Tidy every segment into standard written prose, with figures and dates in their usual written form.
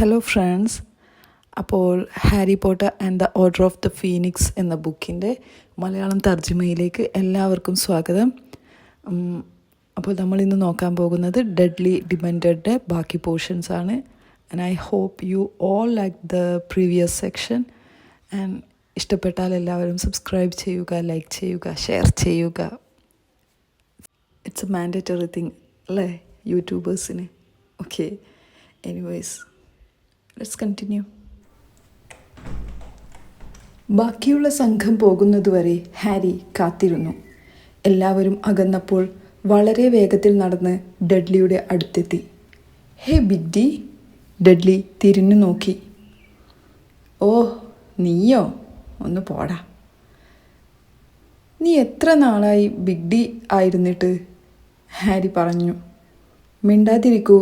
Hello friends. അപ്പോൾ Harry Potter and the Order of the Phoenix എന്ന ബുക്കിൻ്റെ മലയാളം തർജ്ജിമയിലേക്ക് എല്ലാവർക്കും സ്വാഗതം. അപ്പോൾ നമ്മളിന്ന് നോക്കാൻ പോകുന്നത് ഡെഡ്ലി ഡിമെൻറ്റഡിൻ്റെ ബാക്കി പോർഷൻസ് ആണ്. And I hope you all like the previous section. And ഇഷ്ടപ്പെട്ടാൽ എല്ലാവരും സബ്സ്ക്രൈബ് ചെയ്യുക, ലൈക്ക് ചെയ്യുക, ഷെയർ ചെയ്യുക. ഇറ്റ്സ് എ മാൻഡേറ്ററി തിങ് അല്ലേ യൂട്യൂബേഴ്സിന്? Okay, anyways let's continue. ബാക്കിയുള്ള സംഘം പോകുന്നതുവരെ ഹാരി കാത്തിരുന്നു. എല്ലാവരും അകന്നപ്പോൾ വളരെ വേഗത്തിൽ നടന്ന് ഡഡ്ലിയുടെ അടുത്തെത്തി. ഹേ ബിഗ് ഡി! ഡഡ്ലി തിരിഞ്ഞു നോക്കി. ഓ, നീയോ? ഒന്ന് പോടാ. നീ എത്ര നാളായി ബിഗ് ഡി ആയിരുന്നിട്ട്? ഹാരി പറഞ്ഞു. മിണ്ടാതിരിക്കൂ.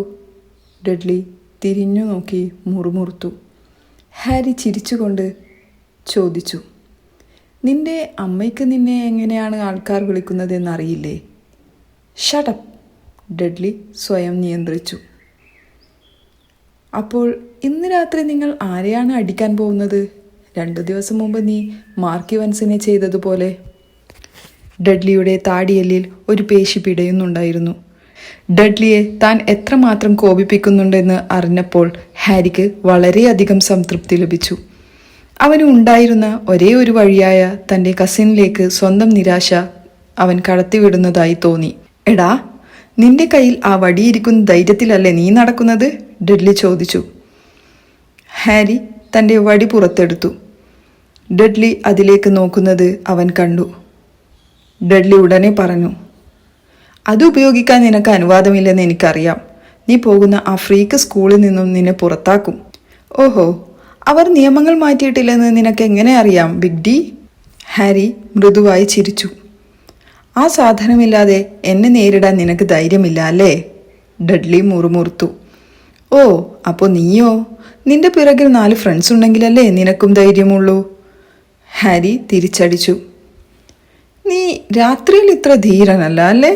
ഡഡ്ലി തിരിഞ്ഞു നോക്കി മുറുമുറുത്തു. ഹാരി ചിരിച്ചുകൊണ്ട് ചോദിച്ചു, നിന്റെ അമ്മയ്ക്ക് നിന്നെ എങ്ങനെയാണ് ആൾക്കാർ വിളിക്കുന്നതെന്നറിയില്ലേ? ഷട്ടപ്പ്! ഡഡ്ലി സ്വയം നിയന്ത്രിച്ചു. അപ്പോൾ ഇന്ന് രാത്രി നിങ്ങൾ ആരെയാണ് അടിക്കാൻ പോകുന്നത്? 2 ദിവസം മുമ്പ് നീ മാർക്ക് ഇവൻസിനെ ചെയ്തതുപോലെ. ഡഡ്ലിയുടെ താടിയെല്ലിൽ ഒരു പേശി പിടയുന്നുണ്ടായിരുന്നു. ഡഡ്ലിയെ താൻ എത്രമാത്രം കോപിപ്പിക്കുന്നുണ്ടെന്ന് അറിഞ്ഞപ്പോൾ ഹാരിക്ക് വളരെയധികം സംതൃപ്തി ലഭിച്ചു. അവന് ഉണ്ടായിരുന്ന ഒരേ ഒരു വഴിയായ തൻ്റെ കസിനിലേക്ക് സ്വന്തം നിരാശ അവൻ കടത്തിവിടുന്നതായി തോന്നി. എടാ, നിന്റെ കയ്യിൽ ആ വടിയിരിക്കുന്ന ധൈര്യത്തിലല്ലേ നീ നടക്കുന്നത്? ഡഡ്ലി ചോദിച്ചു. ഹാരി തൻ്റെ വടി പുറത്തെടുത്തു. ഡഡ്ലി അതിലേക്ക് നോക്കുന്നത് അവൻ കണ്ടു. ഡഡ്ലി ഉടനെ പറഞ്ഞു, അത് ഉപയോഗിക്കാൻ നിനക്ക് അനുവാദമില്ലെന്ന് എനിക്കറിയാം. നീ പോകുന്ന ആ ഫ്രീക്ക് സ്കൂളിൽ നിന്നും നിന്നെ പുറത്താക്കും. ഓഹോ, അവർ നിയമങ്ങൾ മാറ്റിയിട്ടില്ലെന്ന് നിനക്ക് എങ്ങനെ അറിയാം ബിഗ് ഡി? ഹാരി മൃദുവായി ചിരിച്ചു. ആ സാധനമില്ലാതെ എന്നെ നേരിടാൻ നിനക്ക് ധൈര്യമില്ല അല്ലേ? ഡഡ്ലി മുറുമുറുത്തു. ഓ, അപ്പോൾ നീയോ? നിന്റെ പിറകിൽ 4 ഫ്രണ്ട്സ് ഉണ്ടെങ്കിലല്ലേ നിനക്കും ധൈര്യമുള്ളൂ? ഹാരി തിരിച്ചടിച്ചു. നീ രാത്രിയിൽ ഇത്ര ധീരനല്ല അല്ലേ?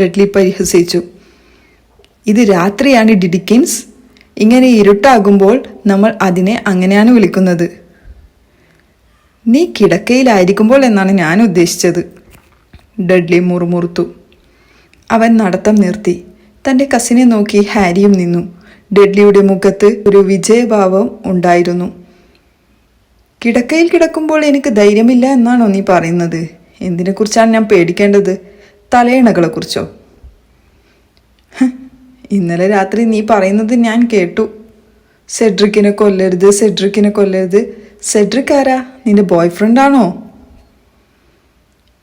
ഡഡ്ലി പരിഹസിച്ചു. ഇത് രാത്രിയാണ് ഡിഡിക്കിൻസ്. ഇങ്ങനെ ഇരുട്ടാകുമ്പോൾ നമ്മൾ അതിനെ അങ്ങനെയാണ് വിളിക്കുന്നത്. നീ കിടക്കയിലായിരിക്കുമ്പോൾ എന്നാണ് ഞാൻ ഉദ്ദേശിച്ചത്. ഡഡ്ലി മുറുമുറുത്തു. അവൻ നടത്തം നിർത്തി. തൻ്റെ കസിനെ നോക്കി ഹാരിയും നിന്നു. ഡഡ്ലിയുടെ മുഖത്ത് ഒരു വിജയഭാവം ഉണ്ടായിരുന്നു. കിടക്കയിൽ കിടക്കുമ്പോൾ എനിക്ക് ധൈര്യമില്ല എന്നാണോ നീ പറയുന്നത്? എന്തിനെക്കുറിച്ചാണ് ഞാൻ പേടിക്കേണ്ടത്? തലയിണകളെക്കുറിച്ചോ? ഇന്നലെ രാത്രി നീ പറയുന്നത് ഞാൻ കേട്ടു. സെഡ്രിക്കിനെ കൊല്ലരുത്, സെഡ്രിക്കിനെ കൊല്ലരുത്. സെഡ്രിക് ആരാ? നിന്റെ ബോയ് ഫ്രണ്ടാണോ?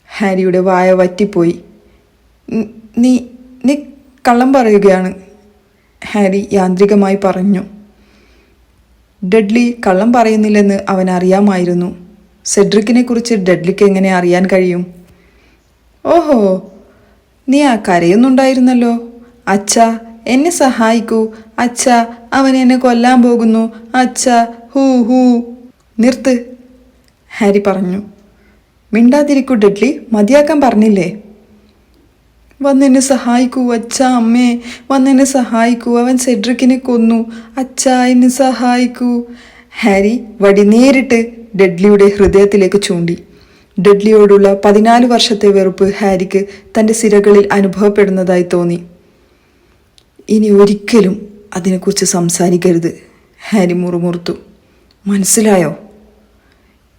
ഹാരിയുടെ വായ വറ്റിപ്പോയി. നീ നീ കള്ളം പറയുകയാണ്, ഹാരി യാന്ത്രികമായി പറഞ്ഞു. ഡഡ്ലി കള്ളം പറയുന്നില്ലെന്ന് അവൻ അറിയാമായിരുന്നു. സെഡ്രിക്കിനെ കുറിച്ച് ഡഡ്ലിക്ക് എങ്ങനെ അറിയാൻ കഴിയും? ഓഹോ, നീ ആ കരയുന്നുണ്ടായിരുന്നല്ലോ. അച്ഛാ, എന്നെ സഹായിക്കൂ അച്ഛാ, അവൻ എന്നെ കൊല്ലാൻ പോകുന്നു അച്ഛാ, ഹൂ ഹൂ. നിർത്ത്, ഹാരി പറഞ്ഞു. മിണ്ടാതിരിക്കൂ ഡഡ്ലി, മതിയാക്കാൻ പറഞ്ഞില്ലേ? വന്നെന്നെ സഹായിക്കൂ അച്ഛാ, അമ്മേ വന്നെന്നെ സഹായിക്കൂ, അവൻ സെഡ്രിക്കിനെ കൊന്നു അച്ഛാ, എന്നെ സഹായിക്കൂ. ഹാരി വടി നേരിട്ട് ഡഡ്ലിയുടെ ഹൃദയത്തിലേക്ക് ചൂണ്ടി. ഡഡ്ലിയോടുള്ള 14 വർഷത്തെ വെറുപ്പ് ഹാരിക്ക് തൻ്റെ സിരകളിൽ അനുഭവപ്പെടുന്നതായി തോന്നി. ഇനി ഒരിക്കലും അതിനെക്കുറിച്ച് സംസാരിക്കരുത്, ഹാരി മുറുമുറുത്തു. മനസ്സിലായോ?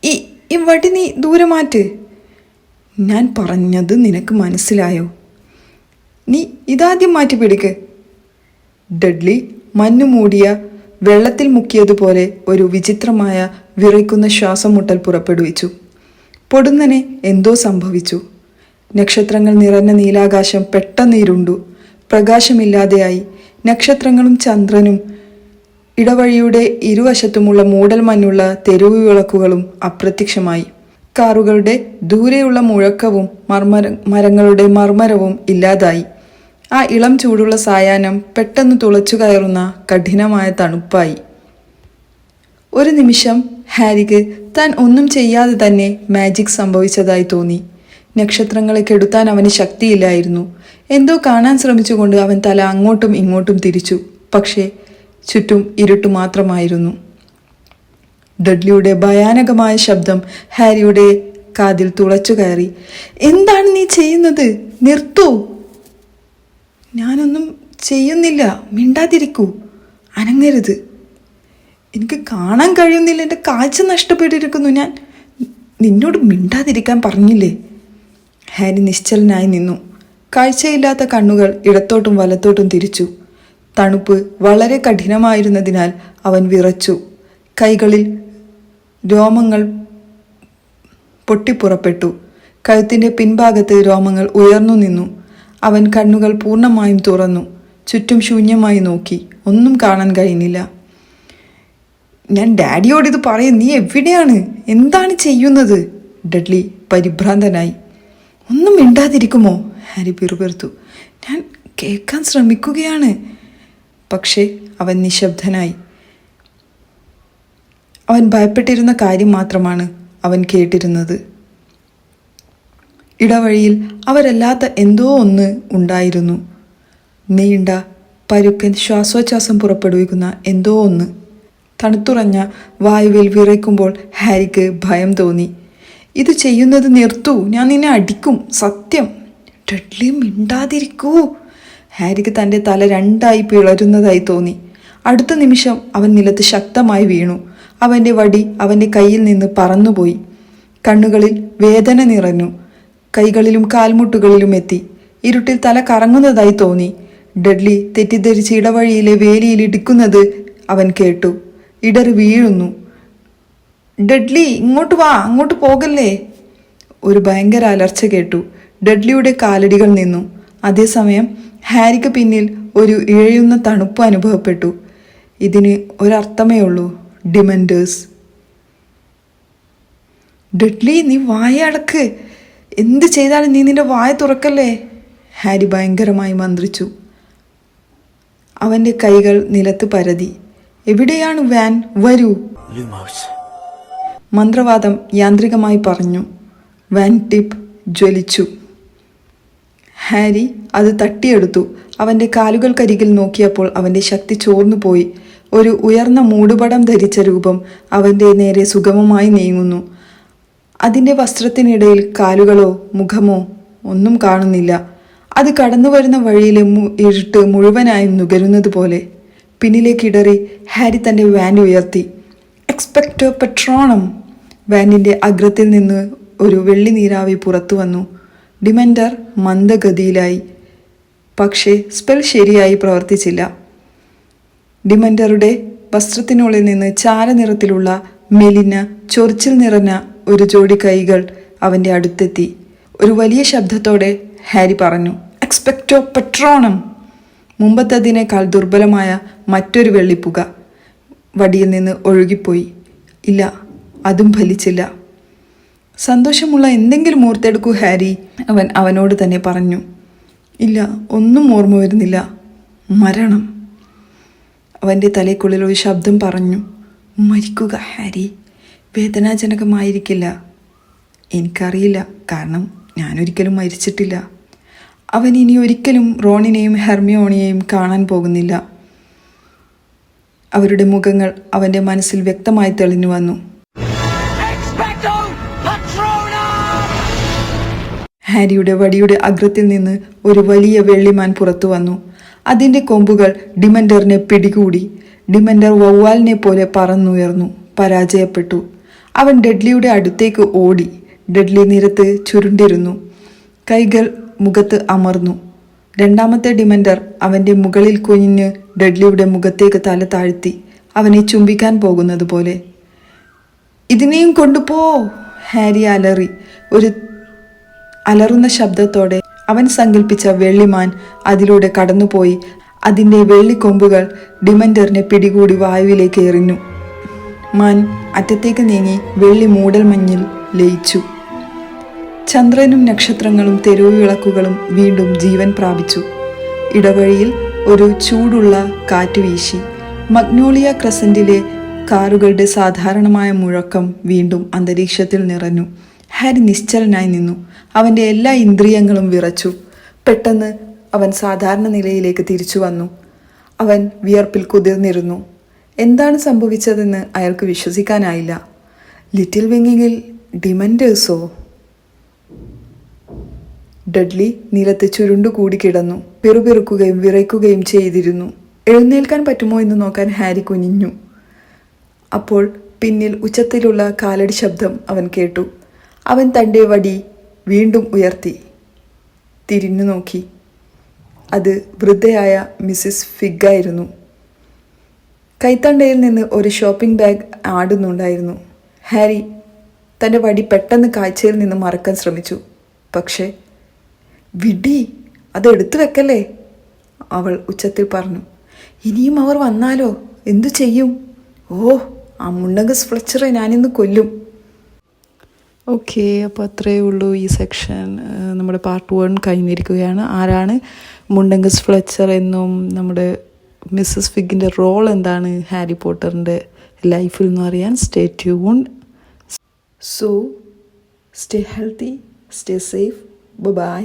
ഈ വടി നീ ദൂരെ മാറ്റ്. ഞാൻ പറഞ്ഞത് നിനക്ക് മനസ്സിലായോ? നീ ഇതാദ്യം മാറ്റി പിടിക്ക്. ഡഡ്ലി മഞ്ഞു മൂടിയ വെള്ളത്തിൽ മുക്കിയതുപോലെ ഒരു വിചിത്രമായ വിറയ്ക്കുന്ന ശ്വാസം മുട്ടൽ പുറപ്പെടുവിച്ചു. പൊടുന്നനെ എന്തോ സംഭവിച്ചു. നക്ഷത്രങ്ങൾ നിറഞ്ഞ നീലാകാശം പെട്ടെന്ന് ഇരുണ്ടു. പ്രകാശമില്ലാതെയായി. നക്ഷത്രങ്ങളും ചന്ദ്രനും ഇടവഴിയുടെ ഇരുവശത്തുമുള്ള മൂടൽ മഞ്ഞുള്ള തെരുവ് വിളക്കുകളും അപ്രത്യക്ഷമായി. കാറുകളുടെ ദൂരെയുള്ള മുഴക്കവും മരങ്ങളുടെ മർമരവും ഇല്ലാതായി. ആ ഇളം ചൂടുള്ള സായാഹ്നം പെട്ടെന്ന് തുളച്ചു കയറുന്ന കഠിനമായ തണുപ്പായി. ഒരു നിമിഷം ഹാരിക്ക് താൻ ഒന്നും ചെയ്യാതെ തന്നെ മാജിക് സംഭവിച്ചതായി തോന്നി. നക്ഷത്രങ്ങളെ കെടുത്താൻ അവന് ശക്തിയില്ലായിരുന്നു. എന്തോ കാണാൻ ശ്രമിച്ചുകൊണ്ട് അവൻ തല അങ്ങോട്ടും ഇങ്ങോട്ടും തിരിച്ചു. പക്ഷേ ചുറ്റും ഇരുട്ട് മാത്രമായിരുന്നു. ഡഡ്ലിയുടെ ഭയാനകമായ ശബ്ദം ഹാരിയുടെ കാതിൽ തുളച്ചു കയറി. എന്താണ് നീ ചെയ്യുന്നത്? നിർത്തൂ. ഞാനൊന്നും ചെയ്യുന്നില്ല. മിണ്ടാതിരിക്കൂ. അനങ്ങരുത്. എനിക്ക് കാണാൻ കഴിയുന്നില്ല. എൻ്റെ കാഴ്ച നഷ്ടപ്പെട്ടിരിക്കുന്നു. ഞാൻ നിന്നോട് മിണ്ടാതിരിക്കാൻ പറഞ്ഞില്ലേ? ഹാരി നിശ്ചലനായി നിന്നു. കാഴ്ചയില്ലാത്ത കണ്ണുകൾ ഇടത്തോട്ടും വലത്തോട്ടും തിരിച്ചു. തണുപ്പ് വളരെ കഠിനമായിരുന്നതിനാൽ അവൻ വിറച്ചു. കൈകളിൽ രോമങ്ങൾ പൊട്ടിപ്പുറപ്പെട്ടു. കഴുത്തിൻ്റെ പിൻഭാഗത്ത് രോമങ്ങൾ ഉയർന്നു നിന്നു. അവൻ കണ്ണുകൾ പൂർണ്ണമായും തുറന്നു. ചുറ്റും ശൂന്യമായി നോക്കി. ഒന്നും കാണാൻ കഴിയുന്നില്ല. ഞാൻ ഡാഡിയോടിത് പറയും. നീ എവിടെയാണ്? എന്താണ് ചെയ്യുന്നത്? ഡഡ്ലി പരിഭ്രാന്തനായി. ഒന്നും മിണ്ടാതിരിക്കുമോ? ഹാരി പിറുപിറുത്തു. ഞാൻ കേൾക്കാൻ ശ്രമിക്കുകയാണ്. പക്ഷേ അവൻ നിശബ്ദനായി. അവൻ ഭയപ്പെട്ടിരുന്ന കാര്യം മാത്രമാണ് അവൻ കേട്ടിരുന്നത്. ഇടവഴിയിൽ അവരല്ലാത്ത എന്തോ ഒന്ന് ഉണ്ടായിരുന്നു. നീണ്ട പരുക്കൻ ശ്വാസോച്ഛ്വാസം പുറപ്പെടുവിക്കുന്ന എന്തോ ഒന്ന്. തണുത്തുറഞ്ഞ വായുവിൽ വിറയ്ക്കുമ്പോൾ ഹാരിക്ക് ഭയം തോന്നി. ഇത് ചെയ്യുന്നത് നിർത്തൂ. ഞാൻ നിന്നെ അടിക്കും. സത്യം. ഡഡ്ലി മിണ്ടാതിരിക്കൂ. ഹാരിക്ക് തൻ്റെ തല രണ്ടായി പിളരുന്നതായി തോന്നി. അടുത്ത നിമിഷം അവൻ നിലത്ത് ശക്തമായി വീണു. അവൻ്റെ വടി അവൻ്റെ കയ്യിൽ നിന്ന് പറന്നുപോയി. കണ്ണുകളിൽ വേദന നിറഞ്ഞു. കൈകളിലും കാൽമുട്ടുകളിലും എത്തി. ഇരുട്ടിൽ തല കറങ്ങുന്നതായി തോന്നി. ഡഡ്ലി തെറ്റിദ്ധരിച്ച് ഇടവഴിയിലെ വേലിയിൽ ഇടിക്കുന്നത് അവൻ കേട്ടു. ഇടറി വീഴുന്നു. ഡഡ്ലി, ഇങ്ങോട്ട് വാ. അങ്ങോട്ട് പോകല്ലേ. ഒരു ഭയങ്കര അലർച്ച കേട്ടു. ഡഡ്ലിയുടെ കാലടികൾ നിന്നു. അതേസമയം ഹാരിക്ക് പിന്നിൽ ഒരു ഇഴയുന്ന തണുപ്പ് അനുഭവപ്പെട്ടു. ഇതിന് ഒരർത്ഥമേ ഉള്ളൂ. ഡിമൻഡേഴ്സ്. ഡഡ്ലി, നീ വായ അടക്ക്. എന്ത് ചെയ്താലും നീ നിന്റെ വായ തുറക്കല്ലേ. ഹാരി ഭയങ്കരമായി മന്ത്രിച്ചു. അവൻ്റെ കൈകൾ നിലത്ത് പരതി. എവിടെയാണ് വാൻ? വരൂ. മന്ത്രവാദം യാന്ത്രികമായി പറഞ്ഞു. വാൻ ടിപ്പ് ജ്വലിച്ചു. ഹാരി അത് തട്ടിയെടുത്തു. അവൻ്റെ കാലുകൾക്കരികിൽ നോക്കിയപ്പോൾ അവൻ്റെ ശക്തി ചോർന്നുപോയി. ഒരു ഉയർന്ന മൂടുപടം ധരിച്ച രൂപം അവൻ്റെ നേരെ സുഗമമായി നീങ്ങുന്നു. അതിൻ്റെ വസ്ത്രത്തിനിടയിൽ കാലുകളോ മുഖമോ ഒന്നും കാണുന്നില്ല. അത് കടന്നു വരുന്ന വഴിയിലെ ഇരുട്ട് മുഴുവനായും നുകരുന്നത് പോലെ. പിന്നിലേക്കിടറി ഹാരി തൻ്റെ വാൻ ഉയർത്തി. എക്സ്പെക്ടോ പെട്രോണം. വാനിൻ്റെ അഗ്രത്തിൽ നിന്ന് ഒരു വെള്ളി നീരാവി പുറത്തു വന്നു. ഡിമൻഡർ മന്ദഗതിയിലായി. പക്ഷേ സ്പെൽ ശരിയായി പ്രവർത്തിച്ചില്ല. ഡിമൻഡറുടെ വസ്ത്രത്തിനുള്ളിൽ നിന്ന് ചാരനിറത്തിലുള്ള മെലിഞ്ഞ ചൊറിച്ചിൽ നിറഞ്ഞ ഒരു ജോഡി കൈകൾ അവൻ്റെ അടുത്തെത്തി. ഒരു വലിയ ശബ്ദത്തോടെ ഹാരി പറഞ്ഞു, എക്സ്പെക്ടോ പെട്രോണം. മുമ്പത്തതിനേക്കാൾ ദുർബലമായ മറ്റൊരു വെള്ളിപ്പുക വടിയിൽ നിന്ന് ഒഴുകിപ്പോയി. ഇല്ല, അതും ഫലിച്ചില്ല. സന്തോഷമുള്ള എന്തെങ്കിലും ഓർത്തെടുക്കൂ ഹാരി, അവൻ അവനോട് തന്നെ പറഞ്ഞു. ഇല്ല, ഒന്നും ഓർമ്മ വരുന്നില്ല. മരണം. അവൻ്റെ തലയ്ക്കുള്ളിൽ ഒരു ശബ്ദം പറഞ്ഞു, മരിക്കുക ഹാരി. വേദനാജനകമായിരിക്കില്ല. എനിക്കറിയില്ല, കാരണം ഞാനൊരിക്കലും മരിച്ചിട്ടില്ല. അവൻ ഇനി ഒരിക്കലും റോണിനെയും ഹെർമിയോണിയെയും കാണാൻ പോകുന്നില്ല. അവരുടെ മുഖങ്ങൾ അവൻ്റെ മനസ്സിൽ വ്യക്തമായി തെളിഞ്ഞു വന്നു. ഹാരിയുടെ വടിയുടെ അഗ്രത്തിൽ നിന്ന് ഒരു വലിയ വെള്ളിമാൻ പുറത്തു വന്നു. അതിൻ്റെ കൊമ്പുകൾ ഡിമൻഡറിനെ പിടികൂടി. ഡിമൻഡർ വവ്വാലിനെ പോലെ പറന്നുയർന്നു. പരാജയപ്പെട്ടു. അവൻ ഡഡ്ലിയുടെ അടുത്തേക്ക് ഓടി. ഡഡ്ലി നിരത്ത് ചുരുണ്ടിരുന്നു. കൈകൾ മുഖത്ത് അമർന്നു. രണ്ടാമത്തെ ഡിമൻഡർ അവൻ്റെ മുകളിൽ കുനിഞ്ഞ് ഡഡ്ലിയുടെ മുഖത്തേക്ക് തല താഴ്ത്തി, അവനെ ചുംബിക്കാൻ പോകുന്നത് പോലെ. ഇതിനെയും കൊണ്ടുപോ, ഹാരി അലറി. ഒരു അലറുന്ന ശബ്ദത്തോടെ അവൻ സങ്കല്പിച്ച വെള്ളിമാൻ അതിലൂടെ കടന്നുപോയി. അതിൻ്റെ വെള്ളിക്കൊമ്പുകൾ ഡിമൻഡറിനെ പിടികൂടി വായുവിലേക്ക് എറിഞ്ഞു. മാൻ അറ്റത്തേക്ക് നീങ്ങി വെള്ളി മൂടൽമഞ്ഞിൽ ലയിച്ചു. ചന്ദ്രനും നക്ഷത്രങ്ങളും തെരുവ് വിളക്കുകളും വീണ്ടും ജീവൻ പ്രാപിച്ചു. ഇടവഴിയിൽ ഒരു ചൂടുള്ള കാറ്റ് വീശി. മഗ്നോളിയ ക്രസൻറ്റിലെ കാറുകളുടെ സാധാരണമായ മുഴക്കം വീണ്ടും അന്തരീക്ഷത്തിൽ നിറഞ്ഞു. ഹാരി നിശ്ചലനായി നിന്നു. അവൻ്റെ എല്ലാ ഇന്ദ്രിയങ്ങളും വിറച്ചു. പെട്ടെന്ന് അവൻ സാധാരണ നിലയിലേക്ക് തിരിച്ചു വന്നു. അവൻ വിയർപ്പിൽ കുതിർന്നിരുന്നു. എന്താണ് സംഭവിച്ചതെന്ന് അയാൾക്ക് വിശ്വസിക്കാനായില്ല. ലിറ്റിൽ വിങ്ങിങ്ങിൽ ഡിമൻഡേഴ്സോ? ഡഡ്ലി നിലത്ത് ചുരുണ്ടുകൂടി കിടന്നു. പിറുപിറുക്കുകയും വിറയ്ക്കുകയും ചെയ്തിരുന്നു. എഴുന്നേൽക്കാൻ പറ്റുമോ എന്ന് നോക്കാൻ ഹാരി കുനിഞ്ഞു. അപ്പോൾ പിന്നിൽ ഉച്ചത്തിലുള്ള കാലടി ശബ്ദം അവൻ കേട്ടു. അവൻ തൻ്റെ വടി വീണ്ടും ഉയർത്തി തിരിഞ്ഞു നോക്കി. അത് വൃദ്ധയായ മിസ്സിസ് ഫിഗായിരുന്നു. കൈത്തണ്ടയിൽ നിന്ന് ഒരു ഷോപ്പിംഗ് ബാഗ് ആടുന്നുണ്ടായിരുന്നു. ഹാരി തൻ്റെ വടി പെട്ടെന്ന് കാഴ്ചയിൽ നിന്ന് മറക്കാൻ ശ്രമിച്ചു. പക്ഷേ വിടി, അത് എടുത്തു വെക്കല്ലേ, അവൾ ഉച്ചത്തിൽ പറഞ്ഞു. ഇനിയും അവർ വന്നാലോ, എന്തു ചെയ്യും? ഓ, ആ മുണ്ടങ്കസ് ഫ്ലെച്ചറെ ഞാനിന്ന് കൊല്ലും. ഓക്കെ, അപ്പോൾ അത്രയേ ഉള്ളൂ ഈ സെക്ഷൻ. നമ്മുടെ പാർട്ട് 1 കഴിഞ്ഞിരിക്കുകയാണ്. ആരാണ് മുണ്ടങ്കസ് ഫ്ലെച്ചർ എന്നും നമ്മുടെ മിസ്സസ് ഫിഗിൻ്റെ റോൾ എന്താണ് ഹാരി പോട്ടറിൻ്റെ ലൈഫിൽ എന്ന് അറിയാൻ stay tuned. So stay healthy, stay safe, by.